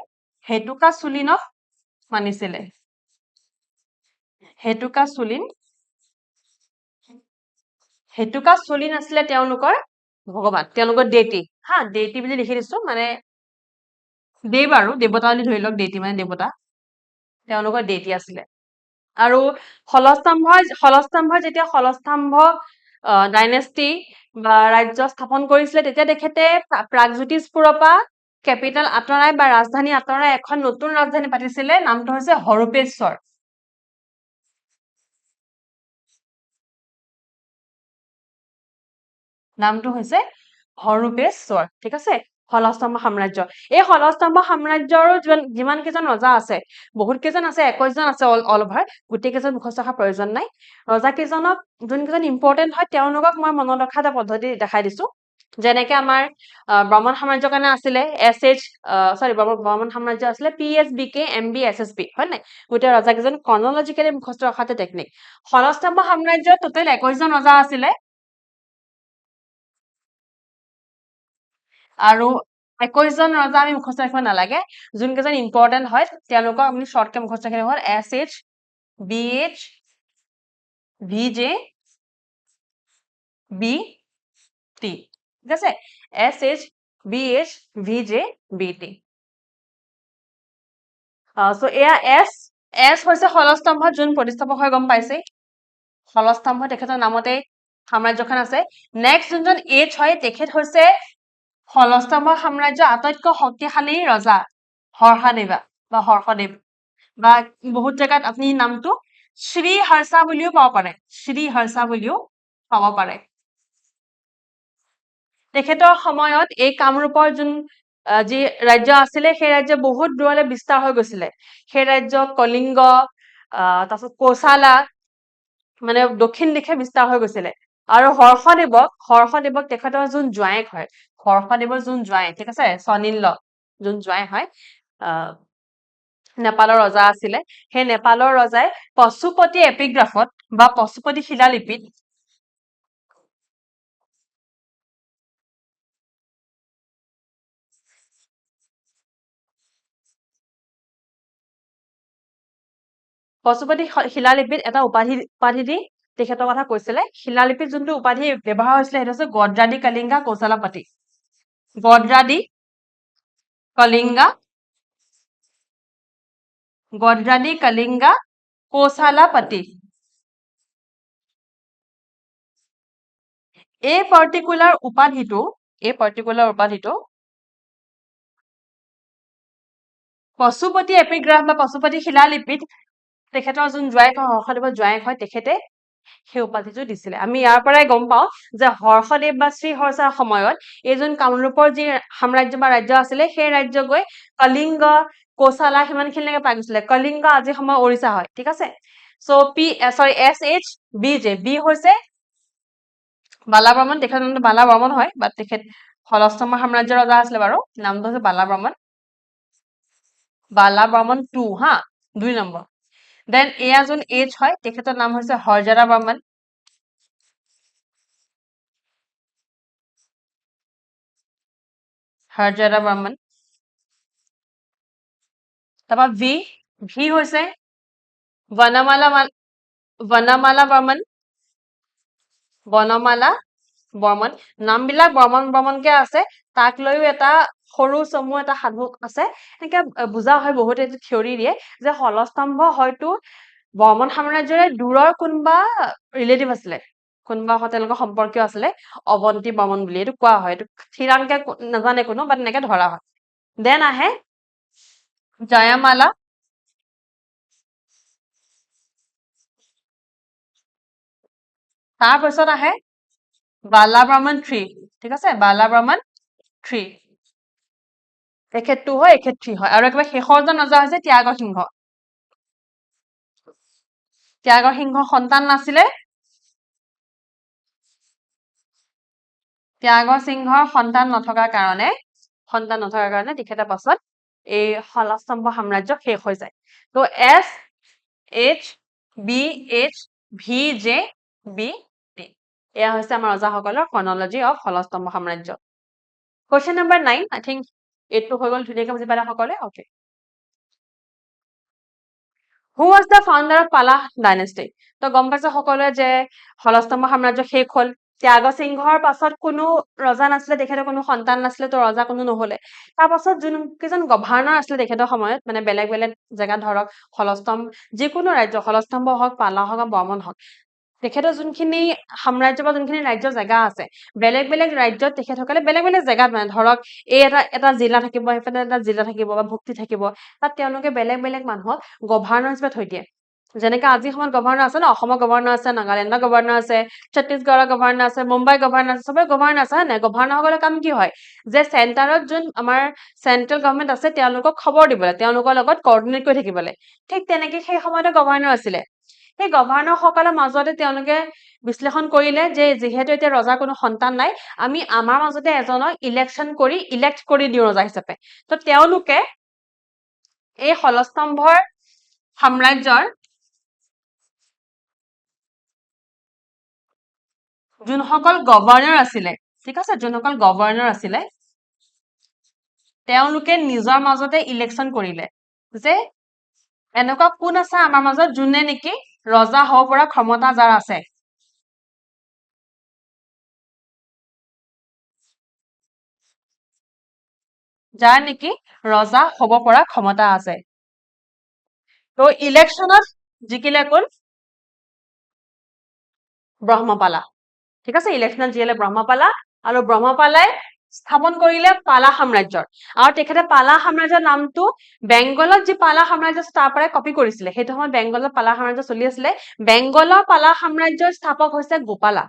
হেটুকা চুলিনক মানিছিলে হেটুকা চুলিন আছিলে তেওঁলোকৰ ভগৱান তেওঁলোকৰ দেইটি হা দেইটি বুলি লিখি দিছো মানে দেৱ আৰু দেৱতা বুলি ধৰি লওক দেইটি মানে দেৱতা তেওঁলোকৰ দেইটি আছিলে আৰু হলস্তম্ভ যেতিয়া হলস্তম্ভ ডাইনেষ্টি বা ৰাজ্য স্থাপন কৰিছিলে তেতিয়া তেখেতে প্ৰাগজ্যোতিষপুৰৰ পৰা কেপিটেল আঁতৰাই বা ৰাজধানী আঁতৰাই এখন নতুন ৰাজধানী পাতিছিলে নামটো হৈছে হৰূপেশ্বৰ নামটো হৈছে হৰূপেশ্বৰ ঠিক আছে হলস্তম্ভ সাম্ৰাজ্য এই হলস্তম্ভ সাম্ৰাজ্যৰো যিমান কেইজন ৰজা আছে বহুত কেইজন আছে 21 জন আছে অল অভাৰ গোটেই কেইজন মুখস্থ ৰখাৰ প্ৰয়োজন নাই ৰজা কেইজনক যোনকেইজন ইম্পৰ্টেণ্ট হয় তেওঁলোকক মই মনত ৰখা এটা পদ্ধতি দেখাই দিছো যেনেকে আমাৰ ব্ৰাহ্মণ সাম্ৰাজ্যৰ কাৰণে আছিলে ব্ৰাহ্মণ সাম্ৰাজ্য আছিলে PSBK MB SSB হয় নাই গোটেই ৰজা কেইজন ক্ৰনলজিকেলি মুখস্থ ৰখাতে টেকনিক হলস্তম্ভ সাম্ৰাজ্যত টোটেল 21 জন ৰজা আছিলে আৰু 21 জন ৰজা আমি মুখস্থ ৰাখিব নালাগে যোন কেইজন ইম্পৰ্টেণ্ট হয় তেওঁলোকক আপুনি শৰ্টকে মুখস্থ ৰাখিব হ'ল SH BH VJ BT ঠিক আছে SH BH VJ BT so এয়া S হৈছে হলস্তম্ভ যোন প্ৰতিষ্ঠাপক হয় গম পাইছে হলস্তম্ভ তেখেতৰ নামতে সাম্ৰাজ্যখন আছে নেক্সট যোনজন H হয় তেখেত হৈছে হলস্তম্ভ সাম্ৰাজ্য আটাইতকৈ শক্তিশালী ৰজা হৰ্ষদেৱ বা বহুত জেগাত আপুনি নামটো শ্ৰী হৰ্ষা বুলিও পাব পাৰে তেখেতৰ সময়ত এই কামৰূপৰ যোন যি ৰাজ্য আছিলে সেই ৰাজ্য বহুত দূৰলৈ বিস্তাৰ হৈ গৈছিলে সেই ৰাজ্য কলিংগ তাৰপিছত কৌশালা মানে দক্ষিণ দিশে বিস্তাৰ হৈ গৈছিলে আৰু হৰ্ষদেৱক তেখেতৰ যোন জোঁৱায়েক হয় হৰ্ষদেৱৰ যোন জোঁৱাই ঠিক আছে স্বনিল্ল যোন জোঁৱাই হয় নেপালৰ ৰজা আছিলে সেই নেপালৰ ৰজাই পশুপতি এপিগ্ৰাফত বা পশুপতি শিলালিপিত পশুপতি শিলালিপিত এটা উপাধি দি তেখেতৰ কথা কৈছিলে শিলালিপিত যোনটো উপাধি ব্যৱহাৰ হৈছিলে সেইটো হৈছে গদ্ৰাদি কলিংগা কৌশলাপতি গদ্ৰাদি কলিংগা কৌশালাপতি এই পাৰ্টিকুলাৰ উপাধিটো পশুপতি এপিগ্ৰাফ বা পশুপতি শিলালিপিত তেখেতৰ যোন জোঁৱায়েক হয়, হৰ্ষদেৱৰ জোঁৱায়েক হয়, তেখেতে সেই উপাধিটো দিছিলে। আমি ইয়াৰ পৰাই গম পাওঁ যে হৰ্ষদেৱ বা শ্ৰীহৰ্ষৰ সময়ত এই যোন কামৰূপৰ যি সাম্ৰাজ্য বা ৰাজ্য আছিলে, সেই ৰাজ্য গৈ কলিংগ, কৌশালা সিমানখিনিলৈকে পাই গৈছিলে। কলিংগ আজি সময় ওড়িশা হয়, ঠিক আছে। SHBJ, বি হৈছে বালা বৰ্মন, তেখেতৰ নামটো বালা বৰ্মন হয়, বাট তেখেত হলস্তম্ভ সাম্ৰাজ্যৰ ৰজা আছিলে বাৰু, নামটো হৈছে বালা বৰ্মন। বালা বৰ্মন 2 হা, 2 নম্বৰ। দেন এয়া যোন এইচ হয়, তেখেতৰ নাম হৈছে হৰজাদা বৰ্মন। হৰজাদা বৰ্মন। তাৰপৰা ভি হৈছে বনমালা বৰ্মন। বনমালা বৰ্মন। নামবিলাক বৰ্মনকে আছে, তাক লৈও এটা সৰু চমু এটা সাধু আছে। এনেকে বুজা হয়, বহুতে এইটো থিয়ৰি দিয়ে যে হলস্তম্ভ হয়তো বৰ্মন সাম্ৰাজ্যৰে দূৰৰ কোনোবা ৰিলেটিভ আছিলে, কোনোবা তেওঁলোকৰ সম্পৰ্কীয় আছিলে, অৱন্তী বৰ্মন বুলি এইটো কোৱা হয়। এইটো থিৰাংকে নাজানে কোনো, বাট এনেকে ধৰা হয়। দেন আহে জয়মালা। তাৰপিছত আহে বালা বৰ্মন 3, ঠিক আছে, বালা বৰ্মন 3। এখেত 2 হয়, এখেত 3 হয়। আৰু একেবাৰে শেষৰজন ৰজা হৈছে ত্যাগৰ সিংহ। ত্যাগৰ সিংহ সন্তান নাছিলে। ত্যাগৰ সিংহৰ সন্তান নথকাৰ কাৰণে তেখেতৰ পাছত এই হলস্তম্ভ সাম্ৰাজ্য শেষ হৈ যায়। তো SHBHVJBD, এয়া হৈছে আমাৰ ৰজাসকলৰ ক্ৰনলজি অফ হলস্তম্ভ সাম্ৰাজ্য। কুৱেশ্যন নম্বৰ 9, আই থিংক এইটো হৈ গ'ল, ধুনীয়াকৈ বুজি পালে সকলোৱে? Okay. Who was the founder of পালা ডাইনেষ্টি? তো গম পাইছে সকলোৱে যে হলস্তম্ভ সাম্ৰাজ্য শেষ হ'ল। ত্যাগ সিংহৰ পাছত কোনো ৰজা নাছিলে, তেখেতৰ কোনো সন্তান নাছিলে, তো ৰজা কোনো নহলে। তাৰ পাছত যোন কেইজন গভৰ্ণৰ আছিলে তেখেতৰ সময়ত, মানে বেলেগ বেলেগ জেগাত ধৰক হলস্তম্ভ, যিকোনো ৰাজ্য, হলস্তম্ভ হওক, পালা হওক বা বৰ্মন হওক, তেখেতৰ যোনখিনি সাম্ৰাজ্য বা যোনখিনি ৰাজ্য জেগা আছে, বেলেগ বেলেগ ৰাজ্যত তেখেতসকলে বেলেগ বেলেগ জেগাত, মানে ধৰক এই এটা জিলা থাকিব, সেইফালে এটা জিলা থাকিব বা ভুক্তি থাকিব, তাত তেওঁলোকে বেলেগ বেলেগ মানুহক গভৰ্ণৰ হিচাপে থৈ দিয়ে। যেনেকে আজি সময়ত গভৰ্ণৰ আছে ন, অসমৰ গভৰ্ণৰ আছে, নাগালেণ্ডৰ গভৰ্ণৰ আছে, ছত্তীশগড়ৰ গভৰ্ণৰ আছে, মুম্বাই গভৰ্ণৰ আছে, চবৰে গভৰ্ণৰ আছে, হয় নাই? গভৰ্ণৰসকলৰ কাম কি হয়, যে চেণ্টাৰত যোন আমাৰ চেন্ট্ৰেল গভৰ্ণমেণ্ট আছে, তেওঁলোকক খবৰ দিবলৈ, তেওঁলোকৰ লগত কৰ্ডিনেট কৰি থাকিবলৈ। ঠিক তেনেকে সেই সময়তে গভৰ্ণৰ আছিলে। সেই গভৰ্ণৰ সকলৰ মাজতে তেওঁলোকে বিশ্লেষণ কৰিলে যে যিহেতু এতিয়া ৰজাৰ কোনো সন্তান নাই, আমি আমাৰ মাজতে এজনক ইলেক্ট কৰি দিওঁ ৰজা হিচাপে। তো তেওঁলোকে এই হলস্তম্ভৰ সাম্ৰাজ্যৰ যোনসকল গভৰ্ণৰ আছিলে, ঠিক আছে, যোনসকল গভৰ্ণৰ আছিলে, তেওঁলোকে নিজৰ মাজতে ইলেকশ্যন কৰিলে যে এনেকুৱা কোন আছে আমাৰ মাজত যোনে নেকি ৰজা হ'ব পৰা ক্ষমতা যাৰ আছে, যাৰ নেকি ৰজা হ'ব পৰা ক্ষমতা আছে। তো ইলেকশ্যনত জিকিলে কোন? ব্ৰহ্মপালা, ঠিক আছে। ইলেকশ্যনত জিকিলে ব্ৰহ্মপালা, আৰু ব্ৰহ্মপালাই স্থাপন কৰিলে পালা সাম্ৰাজ্যৰ। আৰু তেখেতে পালা সাম্ৰাজ্যৰ নামটো বেংগলত যি পালা সাম্ৰাজ্য আছে তাৰ পৰাই কপি কৰিছিলে। সেইটো সময়ত বেংগলত পালা সাম্ৰাজ্য চলি আছিলে। বেংগলৰ পালা সাম্ৰাজ্যৰ স্থাপক হৈছে গোপালা।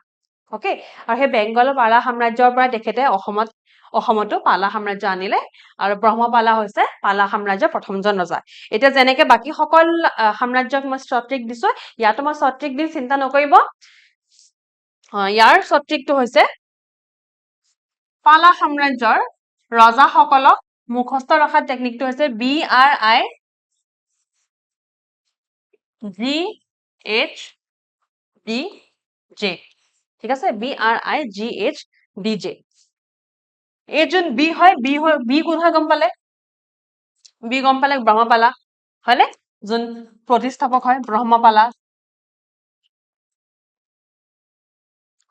অকে, আৰু সেই বেংগলৰ পালা সাম্ৰাজ্যৰ পৰা তেখেতে অসমতো পালা সাম্ৰাজ্য আনিলে, আৰু ব্ৰহ্মপালা হৈছে পালা সাম্ৰাজ্যৰ প্ৰথমজন ৰজা। এতিয়া যেনেকে বাকী সকল সাম্ৰাজ্যক মই শ্বৰ্ট দিছো, ইয়াতো মই শ্বৰ্ট দি চিন্তা নকৰিব। ইয়াৰ শ্বৰ্ট হৈছে পালা সাম্ৰাজ্যৰ ৰজাসকলক মুখস্থ ৰখা টেকনিকটো হৈছে BRIGHDJ, ঠিক আছে, BRIGHDJ। এই যোন বি হয়, বি কোন হয় গম পালে? বি গম পালে, ব্ৰহ্মপালা হয়নে, যোন প্ৰতিষ্ঠাপক হয় ব্ৰহ্মপালা।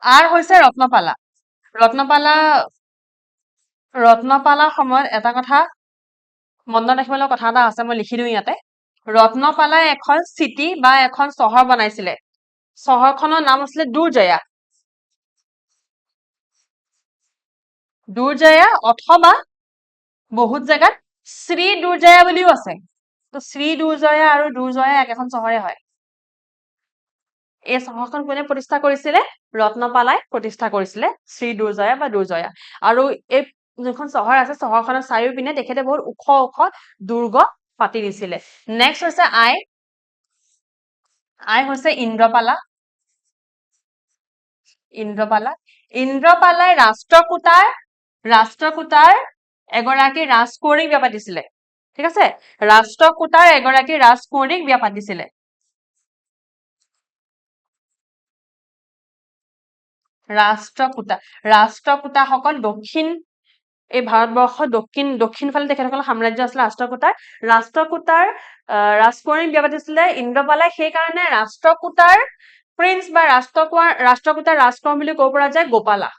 আৰ হৈছে ৰত্নপালা। ৰত্নপালাৰ সময়ত এটা কথা মনত ৰাখিবলৈ কথা এটা আছে, মই লিখি দিওঁ ইয়াতে। ৰত্নপালাই এখন চিটি বা এখন চহৰ বনাইছিলে। চহৰখনৰ নাম আছিলে দুৰ্জয়া। দুৰ্জয়া অথবা বহুত জেগাত শ্ৰী দুৰ্জয়া বুলিও আছে তো শ্ৰী দুৰ্জয়া আৰু দুৰ্জয়া একেখন চহৰে হয় এই চহৰখন কোনে প্ৰতিষ্ঠা কৰিছিলে ৰত্নপালাই প্ৰতিষ্ঠা কৰিছিলে শ্ৰী দুৰ্জয়া বা দুৰ্জয়া আৰু এই যোনখন চহৰ আছে চহৰখনৰ চাৰিওপিনে তেখেতে বহুত ওখ ওখ দুৰ্গ পাতি দিছিলে নেক্সট হৈছে আই হৈছে ইন্দ্ৰপালাই ৰাষ্ট্ৰকূটাৰ এগৰাকী ৰাজকুঁৱৰীক বিয়া পাতিছিলে ঠিক আছে ৰাষ্ট্ৰকূটাৰ এগৰাকী ৰাজকুঁৱৰীক বিয়া পাতিছিলে ৰাষ্ট্ৰকূটাসকল দক্ষিণ এই ভাৰতবৰ্ষৰ দক্ষিণ ফালে তেখেতসকলৰ সাম্ৰাজ্য আছিলে ৰাষ্ট্ৰকূটাৰ ৰাজকুঁৱৰীক বিয়া পাতিছিলে ইন্দ্ৰপালাই সেইকাৰণে ৰাষ্ট্ৰকূটাৰ প্ৰিন্স বা ৰাষ্ট্ৰকূটাৰ ৰাজকুঁৱৰ বুলি ক'ব পৰা যায় গোপালা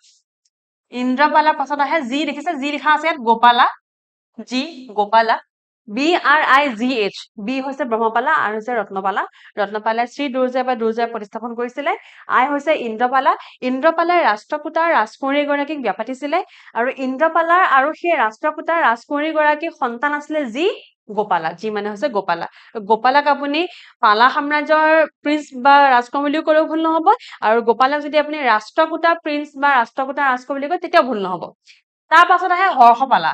ইন্দ্ৰপালাৰ পাছত আহে জি দেখিছে জি লিখা আছে ইয়াত গোপালা BRIGH বি হৈছে ব্ৰহ্মপালা আৰু হৈছে ৰত্নপালাই শ্ৰী দুৰ্জয় বা দুৰ্জয় প্ৰতিস্থাপন কৰিছিলে আই হৈছে ইন্দ্ৰপালাই ৰাষ্ট্ৰকূটাৰ ৰাজকুঁৱৰী গৰাকীক বিয়া পাতিছিলে আৰু ইন্দ্ৰপালাৰ আৰু সেই ৰাষ্ট্ৰকূটাৰ ৰাজকুঁৱৰী গৰাকীৰ সন্তান আছিলে গোপালা যি মানে হৈছে গোপালাক আপুনি পালা সাম্ৰাজ্যৰ প্ৰিন্স বা ৰাজকুমাৰ বুলিও ক'লেও ভুল নহব আৰু গোপালাক যদি আপুনি ৰাষ্ট্ৰকূটাৰ প্ৰিন্স বা ৰাষ্ট্ৰকূটাৰ ৰাজকুমাৰ বুলি কয় তেতিয়াও ভুল নহব তাৰ পাছত আহে হৰ্ষপালা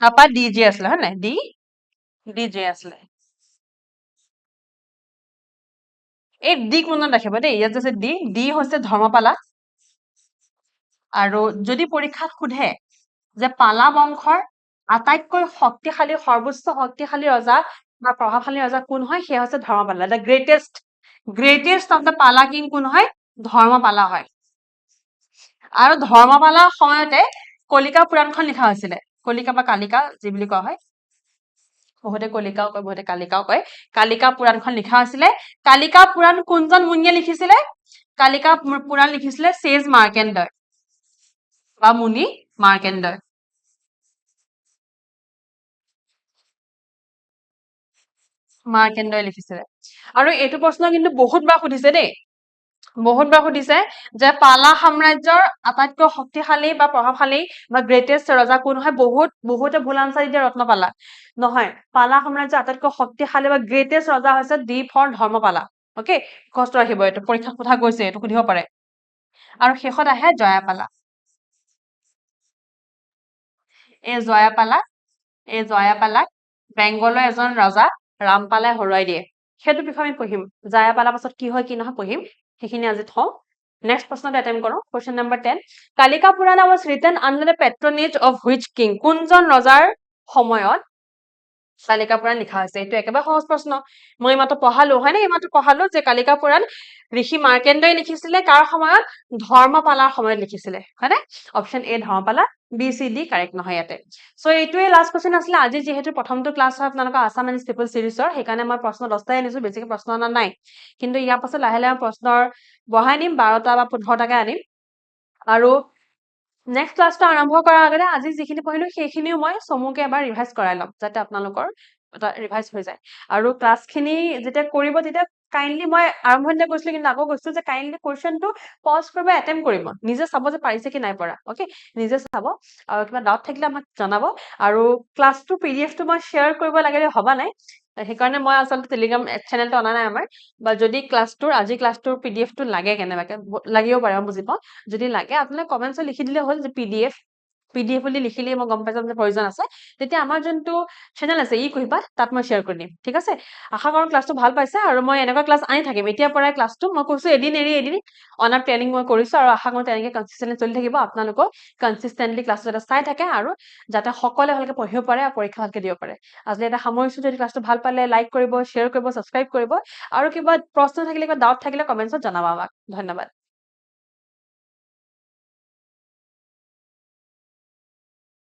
তাৰপা DJ আছিলে হয় নাই DJ আছিলে এই ডিক মনত ৰাখিব দেই ইয়াত আছে ডি হৈছে ধৰ্মপালা আৰু যদি পৰীক্ষাত সোধে যে পালা বংশৰ আটাইতকৈ শক্তিশালী সৰ্বোচ্চ শক্তিশালী ৰজা বা প্ৰভাৱশালী ৰজা কোন হয় সেয়া হৈছে Dharmapala the greatest of the পালা কিং কোন হয় ধৰ্মপালা হয় আৰু ধৰ্মপালাৰ সময়তে কলিকা পুৰাণখন লিখা হৈছিলে কলিকা বা কালিকা যি বুলি কোৱা হয় বহুতে কলিকাও কয় বহুতে কালিকাও কয় কালিকা পুৰাণখন লিখা হৈছিলে কালিকা পুৰাণ কোনজন মুনিয়ে লিখিছিলে কালিকা পুৰাণ লিখিছিলে চেজ মাৰ্কেণ্ডয় বা মুনি মাৰ্কেণ্ডয় লিখিছিলে আৰু এইটো প্ৰশ্ন কিন্তু বহুতবাৰ সুধিছে দেই বহুতবাৰ সুধিছে যে পালা সাম্ৰাজ্যৰ আটাইতকৈ শক্তিশালী বা প্ৰভাৱশালী বা গ্ৰেটেষ্ট ৰজা কোন হয় বহুতে ভুল আনসাৰ দিয়ে ৰত্নপালা নহয় পালা সাম্ৰাজ্যৰ আটাইতকৈ শক্তিশালী বা গ্ৰেটেষ্ট ৰজা হৈছে ডি ফৰ ধৰ্মপালা ওকে কষ্ট ৰাখিব এইটো পৰীক্ষাত সোধা গৈছে এইটো সুধিব পাৰে আৰু শেষত আহে জয়াপালা এই জয়াপালাক বেংগলৰ এজন ৰজা ৰামপালাই হৰুৱাই দিয়ে সেইটো বিষয়ে আমি পঢ়িম জয়াপালাৰ পাছত কি হয় কি নহয় পঢ়িম সেইখিনি আজি থওঁ নেক্সট প্ৰশ্নটো এটেম্প কৰো question number 10 Kalika Purana was written under the patronage of which king কোনজন ৰজাৰ সময়ত কালিকা পুৰাণ লিখা হৈছে এইটো একেবাৰে সহজ প্ৰশ্ন মই মাত্ৰ পঢ়ালো হয় নে মাত্ৰ পঢ়ালো যে কালিকা পুৰাণ ঋষি মাৰ্কেণ্ডই লিখিছিলে কাৰ সময়ত ধৰ্মপালাৰ সময়ত লিখিছিলে হয় নে অপচন এ ধৰ্মপালা BCD কাৰেক্ট নহয় ইয়াতে সো এইটোৱে লাষ্ট কোৱেশ্যন আছিলে আজি যেহেতু প্ৰথমটো ক্লাছ হয় আপোনালোকৰ আসাম এণ্ড ষ্টেপল সিৰিজৰ সেইকাৰণে মই প্ৰশ্ন 10টাই আনিছো বেছিকৈ প্ৰশ্ন আনা নাই কিন্তু ইয়াৰ পাছত লাহে লাহে প্ৰশ্নৰ বঢ়াই নিম 12টা বা 15টাকে আনিম আৰু নেক্সট ক্লাছটো আৰম্ভ কৰাৰ আগতে আজি যিখিনি পঢ়িলো সেইখিনিও মই চমুকে এবাৰ ৰিভাইজ কৰাই ল'ম যাতে আপোনালোকৰ এটা ৰিভাইজ হৈ যায় আৰু ক্লাছখিনি যেতিয়া কৰিব তেতিয়া কাইণ্ডলি মই আৰম্ভণিতে কৈছিলো কিন্তু আকৌ কৈছো যে কাইণ্ডলি কুৱেশ্যনটো পজ কৰিব এটেম্প কৰিব নিজে চাব যে পাৰিছে কি নাই পৰা ওকে নিজে চাব আৰু কিবা ডাউট থাকিলে আমাক জনাব আৰু ক্লাছটো PDF-টো মই শ্বেয়াৰ কৰিব লাগে হবা নাই সেইকাৰণে মই আচলতে টেলিগ্ৰাম চেনেলটো অনা নাই আমাৰ বা যদি আজি ক্লাছটোৰ PDF-টো লাগে কেনেবাকে লাগিব পাৰে বুজি পাওঁ যদি লাগে আপোনালোকে কমেন্টছত লিখি দিলে হ'ল যে PDF বুলি লিখিলে মই গম পাই যাম যে প্ৰয়োজন আছে তেতিয়া আমাৰ যোনটো চেনেল আছে কহিবা তাত মই শ্বেয়াৰ কৰি দিম ঠিক আছে আশা কৰোঁ ক্লাছটো ভাল পাইছে আৰু মই এনেকুৱা ক্লাছ আনি থাকিম এতিয়া পৰাই ক্লাছটো মই কৈছো এদিন অনাৰ প্লেনিং মই কৰিছো আৰু আশা কৰোঁ তেনেকৈ কনসিস্টেন্টলি চলি থাকিব আপোনালোকক কনসিস্টেন্টলি ক্লাছটো এটা চাই থাকে আৰু যাতে সকলোৱে ভালকে পঢ়িব পাৰে আৰু পৰীক্ষা ভালকে দিব পাৰে আজি এটা সামৰিছো যদি ক্লাছটো ভাল পালে লাইক কৰিব শ্বেয়াৰ কৰিব সাবস্ক্ৰাইব কৰিব আৰু কিবা প্ৰশ্ন থাকিলে কিবা ডাউট থাকিলে কমেন্টছত জনাবা আমাক ধন্যবাদ